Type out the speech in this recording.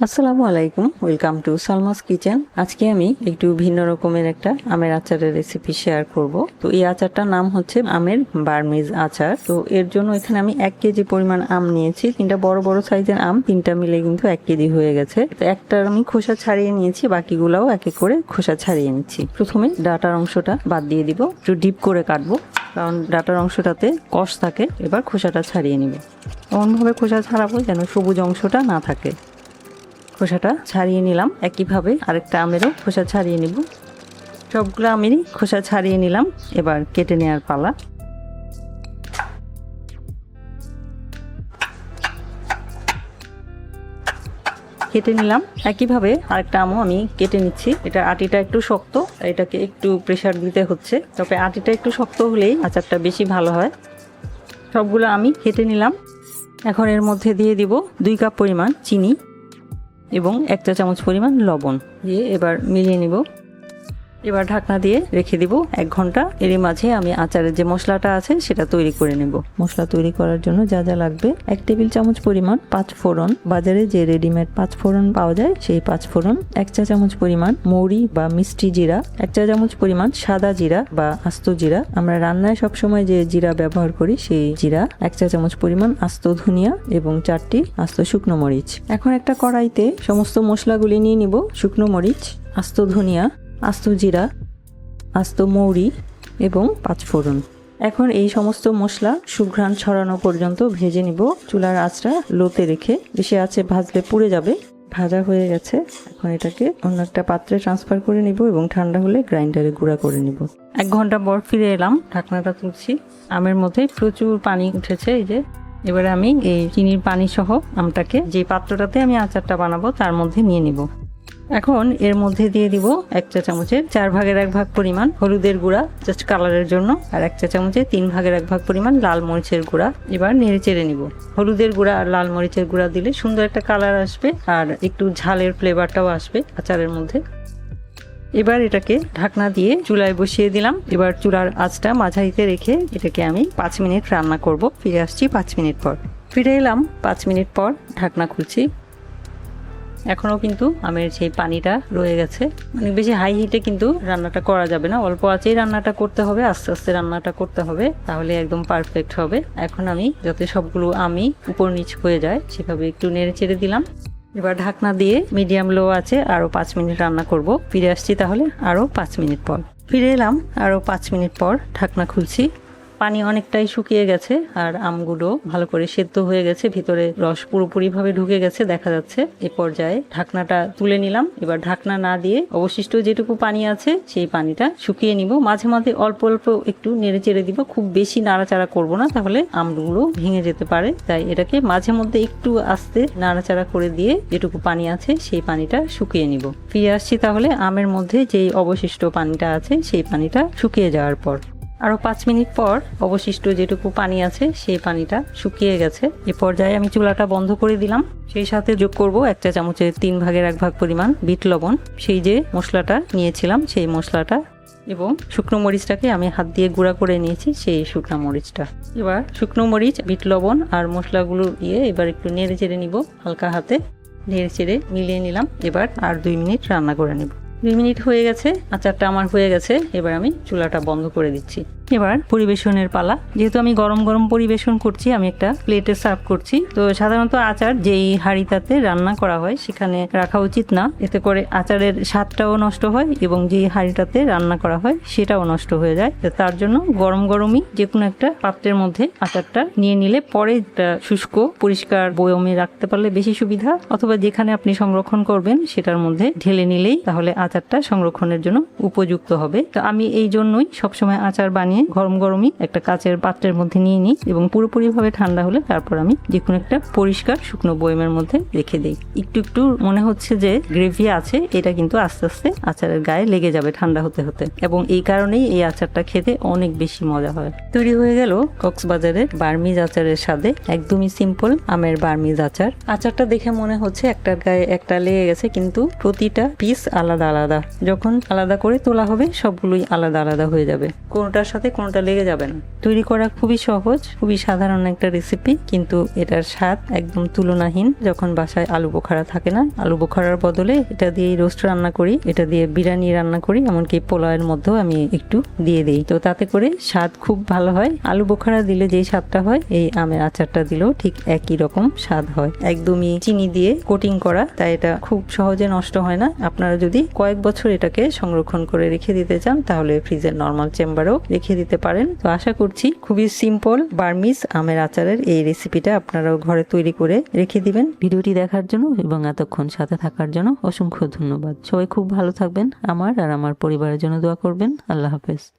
আসসালামু আলাইকুম, welcome to Salma's kitchen. আজকে আমি একটু ভিন্ন রকমের একটা আমের আচারের রেসিপি শেয়ার করব। তো এই আচারটার নাম হচ্ছে আমের বার্মিজ আচার। তো এর জন্য এখানে আমি 1 কেজি পরিমাণ আম নিয়েছি। 3টা বড় বড় সাইজের আম, 3টা মিলে কিন্তু 1 কেজি হয়ে গেছে। তো একটার আমি খোসা ছাড়িয়ে নিয়েছি, বাকিগুলাও এক এক করে খোসা ছাড়িয়ে নিচ্ছি। প্রথমে ডাটার অংশটা বাদ দিয়ে দিব, একটু ডিপ করে কাটবো কারণ ডাটার অংশটাতে কষ থাকে। এবার খোসাটা ছাড়িয়ে নিব, এমনভাবে খোসা ছাড়াবো যেন সবুজ অংশটা না থাকে। খোসাটা ছাড়িয়ে নিলাম। একইভাবে আরেকটা আমেরও খোসা ছাড়িয়ে নিব। সবগুলো আমেরই খোসা ছাড়িয়ে নিলাম। এবার কেটে নেওয়ার পালা। কেটে নিলাম। একইভাবে আরেকটা আমও আমি কেটে নিচ্ছি। এটা আটিটা একটু শক্ত, এটাকে একটু প্রেসার দিতে হচ্ছে। তবে আটিটা একটু শক্ত হলেই আচারটা বেশি ভালো হয়। সবগুলো আমি কেটে নিলাম। এখন এর মধ্যে দিয়ে দিব 2 কাপ পরিমাণ চিনি এবং 1 চা চামচ পরিমাণ লবণ দিয়ে এবার মিলিয়ে নিব। এবার ঢাকনা দিয়ে রেখে দিব 1 ঘন্টা। এর মাঝে আমি আচারের যে মশলাটা আছে সেটা তৈরি করে নেব। মশলা তৈরি করার জন্য যা যা লাগবে: 1 টেবিল চামচ পরিমাণ 5 ফোড়ন, বাজারে যে রেডিমেড 5 ফোড়ন পাওয়া যায় সেই 5 ফোড়ন, 1 চা চামচ পরিমাণ মৌরি বা মিষ্টি জিরা, 1 চা চামচ পরিমাণ সাদা জিরা বা আস্ত জিরা, আমরা রান্নায় সবসময় যে জিরা ব্যবহার করি সেই জিরা, 1 চা চামচ পরিমাণ আস্ত ধনিয়া এবং 4টি আস্ত শুকনো মরিচ। এখন একটা কড়াইতে সমস্ত মশলাগুলি নিয়ে নিব। শুকনো মরিচ, আস্ত ধনিয়া, আস্ত জিরা, আস্ত মৌরি এবং 5 ফোড়ন। এখন এই সমস্ত মশলা সুঘ্রাণ ছড়ানো পর্যন্ত ভেজে নিব। চুলার আঁচটা লোতে রেখে, বেশি আঁচে ভাজলে পুড়ে যাবে। ভাজা হয়ে গেছে। এখন এটাকে অন্য একটা পাত্রে ট্রান্সফার করে নিব এবং ঠান্ডা হলে গ্রাইন্ডারে গুঁড়া করে নিব। 1 ঘন্টা পর ফিরে এলাম। ঢাকনাটা তুলছি। আমের মধ্যে প্রচুর পানি উঠেছে। এই যে এবারে আমি এই চিনির পানি সহ আমটাকে যে পাত্রটাতে আমি আচারটা বানাবো তার মধ্যে নিয়ে নিব। এখন এর মধ্যে দিয়ে দিব 1 চা চামচের 4 ভাগের 1 ভাগ পরিমাণ হলুদের গুঁড়া, জাস্ট কালারের জন্য, আর 1 চা চামচের 3 ভাগের 1 ভাগ পরিমাণ লাল মরিচের গুঁড়া। এবার নেড়ে চেড়ে নিব। হলুদের গুঁড়া আর লাল মরিচের গুঁড়া দিলে সুন্দর একটা কালার আসবে আর একটু ঝালের ফ্লেভারটাও আসবে আচারের মধ্যে। এবার এটাকে ঢাকনা দিয়ে চুলায় বসিয়ে দিলাম। এবার চুলার আঁচটা মাঝারিতে রেখে এটাকে আমি 5 মিনিট রান্না করব। ফিরে আসছি 5 মিনিট পর। ফিরে এলাম 5 মিনিট পর। ঢাকনা খুলছি। এখনো কিন্তু আমের সেই পানিটা রয়ে গেছে। অনেক বেশি হাই হিটে কিন্তু রান্নাটা করা যাবে না, অল্প আঁচেই রান্নাটা করতে হবে, আস্তে আস্তে রান্নাটা করতে হবে, তাহলে একদম পারফেক্ট হবে। এখন আমি যাতে সবগুলো আমি উপর নিচ হয়ে যায় সেভাবে একটু নেড়ে চেড়ে দিলাম। এবার ঢাকনা দিয়ে মিডিয়াম লো আছে আরো 5 মিনিট রান্না করব। ফিরে আসছি তাহলে আরো 5 মিনিট পর। ফিরে এলাম আরো 5 মিনিট পর। ঢাকনা খুলছি। পানি অনেকটাই শুকিয়ে গেছে আর আমগুলো ভালো করে সেদ্ধ হয়ে গেছে, ভিতরে রস পুরোপুরি ভাবে ঢুকে গেছে দেখা যাচ্ছে। এ পর্যায়ে ঢাকনাটা তুলে নিলাম। এবার ঢাকনা না দিয়ে অবশিষ্ট যেটুকু পানি আছে সেই পানিটা শুকিয়ে নিব। মাঝে মাঝে অল্প অল্প একটু নেড়ে চেড়ে দিব, খুব বেশি নাড়াচাড়া করব না, তাহলে আমগুলো ভেঙে যেতে পারে। তাই এটাকে মাঝে মধ্যে একটু আস্তে নাড়াচাড়া করে দিয়ে যেটুকু পানি আছে সেই পানিটা শুকিয়ে নিব। ফিরে আসছি তাহলে আমের মধ্যে যেই অবশিষ্ট পানিটা আছে সেই পানিটা শুকিয়ে যাওয়ার পর। আরো 5 মিনিট পর অবশিষ্ট যেটুকু পানি আছে সেই পানিটা শুকিয়ে গেছে। এ পর্যায়ে আমি চুলাটা বন্ধ করে দিলাম। সেই সাথে যোগ করব 1 চা চামচের 3 ভাগের 1 ভাগ পরিমাণ বিট লবণ, সেই যে মশলাটা নিয়েছিলাম সেই মশলাটা, এবং শুকনো মরিচটাকে আমি হাত দিয়ে গুঁড়া করে নিয়েছি সেই শুকনো মরিচটা। এবার শুকনো মরিচ, বিট লবণ আর মশলাগুলো দিয়ে এবার একটু নেড়ে চেড়ে নিব। হালকা হাতে নেড়ে চেড়ে মিলিয়ে নিলাম। এবার আর 2 মিনিট রান্না করে নেব। 2 মিনিট হয়ে গেছে, আচারটা আমার হয়ে গেছে। এবার আমি চুলাটা বন্ধ করে দিচ্ছি। এবার পরিবেশনের পালা। যেহেতু আমি গরম গরম পরিবেশন করছি, আমি একটা প্লেটে সার্ভ করছি। তো সাধারণত আচার যেই হাঁড়িটাতে রান্না করা হয় সেখানে রাখা উচিত না, এতে করে আচারের স্বাদটাও নষ্ট হয় এবং যেই হাঁড়িটাতে রান্না করা হয় সেটাও নষ্ট হয়ে যায়। তার জন্য গরম গরমই যে কোনো একটা পাত্রের মধ্যে আচারটা নিয়ে নিলে পরে শুষ্ক পরিষ্কার বয়মে রাখতে পারলে বেশি সুবিধা, অথবা যেখানে আপনি সংরক্ষণ করবেন সেটার মধ্যে ঢেলে নিলেই তাহলে আচারটা সংরক্ষণের জন্য উপযুক্ত হবে। তো আমি এই জন্যই সবসময় আচার বানিয়ে গরম গরমই একটা কাচের পাত্রের মধ্যে নিয়ে নিই এবং পুরোপুরিভাবে ঠান্ডা হলে তারপর আমি যে কোনো একটা পরিষ্কার শুকনো বয়মের মধ্যে রেখে দিই। একটু একটু মনে হচ্ছে যে গ্রেভি আছে, এটা কিন্তু আস্তে আস্তে আচারের গায়ে লেগে যাবে ঠান্ডা হতে হতে, এবং এই কারণেই এই আচারটা খেতে অনেক বেশি মজা হয়। তৈরি হয়ে গেল কক্সবাজারের বার্মিজ আচারের স্বাদে একদমই সিম্পল আমের বার্মিজ আচার। আচারটা দেখে মনে হচ্ছে একটার গায়ে একটা লেগে গেছে, কিন্তু প্রতিটা পিস আলাদা আলাদা। যখন আলাদা করে তোলা হবে সবগুলোই আলাদা আলাদা হয়ে যাবে, কোনোটার সাথে কোনোটা লেগে যাবে না। তৈরি করা খুবই সহজ, খুবই সাধারণ একটা রেসিপি, কিন্তু এটার স্বাদ একদম তুলনাহীন। যখন বাসায় আলু বোখারা থাকে না, আলু বোখারার বদলে এটা দিয়েই রোস্ট রান্না করি, এটা দিয়ে বিরিয়ানি রান্না করি, এমনকি পোলাওয়ের মধ্যেও আমি একটু দিয়ে দিই। তো তাতে করে স্বাদ খুব ভালো হয়। আলু বোখারা দিলে যেই স্বাদটা হয়, এই আমের আচারটা দিলেও ঠিক একই রকম স্বাদ হয়। একদমই চিনি দিয়ে কোটিং করা, তাই এটা খুব সহজে নষ্ট হয় না। আপনারা যদি কয়েক বছর এটাকে সংরক্ষণ করে রেখে দিতে চান, তাহলে ফ্রিজের নর্মাল চেম্বারেও রেখে দিতে পারেন। তো আশা করছি খুবই সিম্পল বার্মিজ আমের আচারের এই রেসিপিটা আপনারাও ঘরে তৈরি করে রেখে দিবেন। ভিডিওটি দেখার জন্য এবং এতক্ষণ সাথে থাকার জন্য অসংখ্য ধন্যবাদ। সবাই খুব ভালো থাকবেন, আমার আর আমার পরিবারের জন্য দোয়া করবেন। আল্লাহ হাফেজ।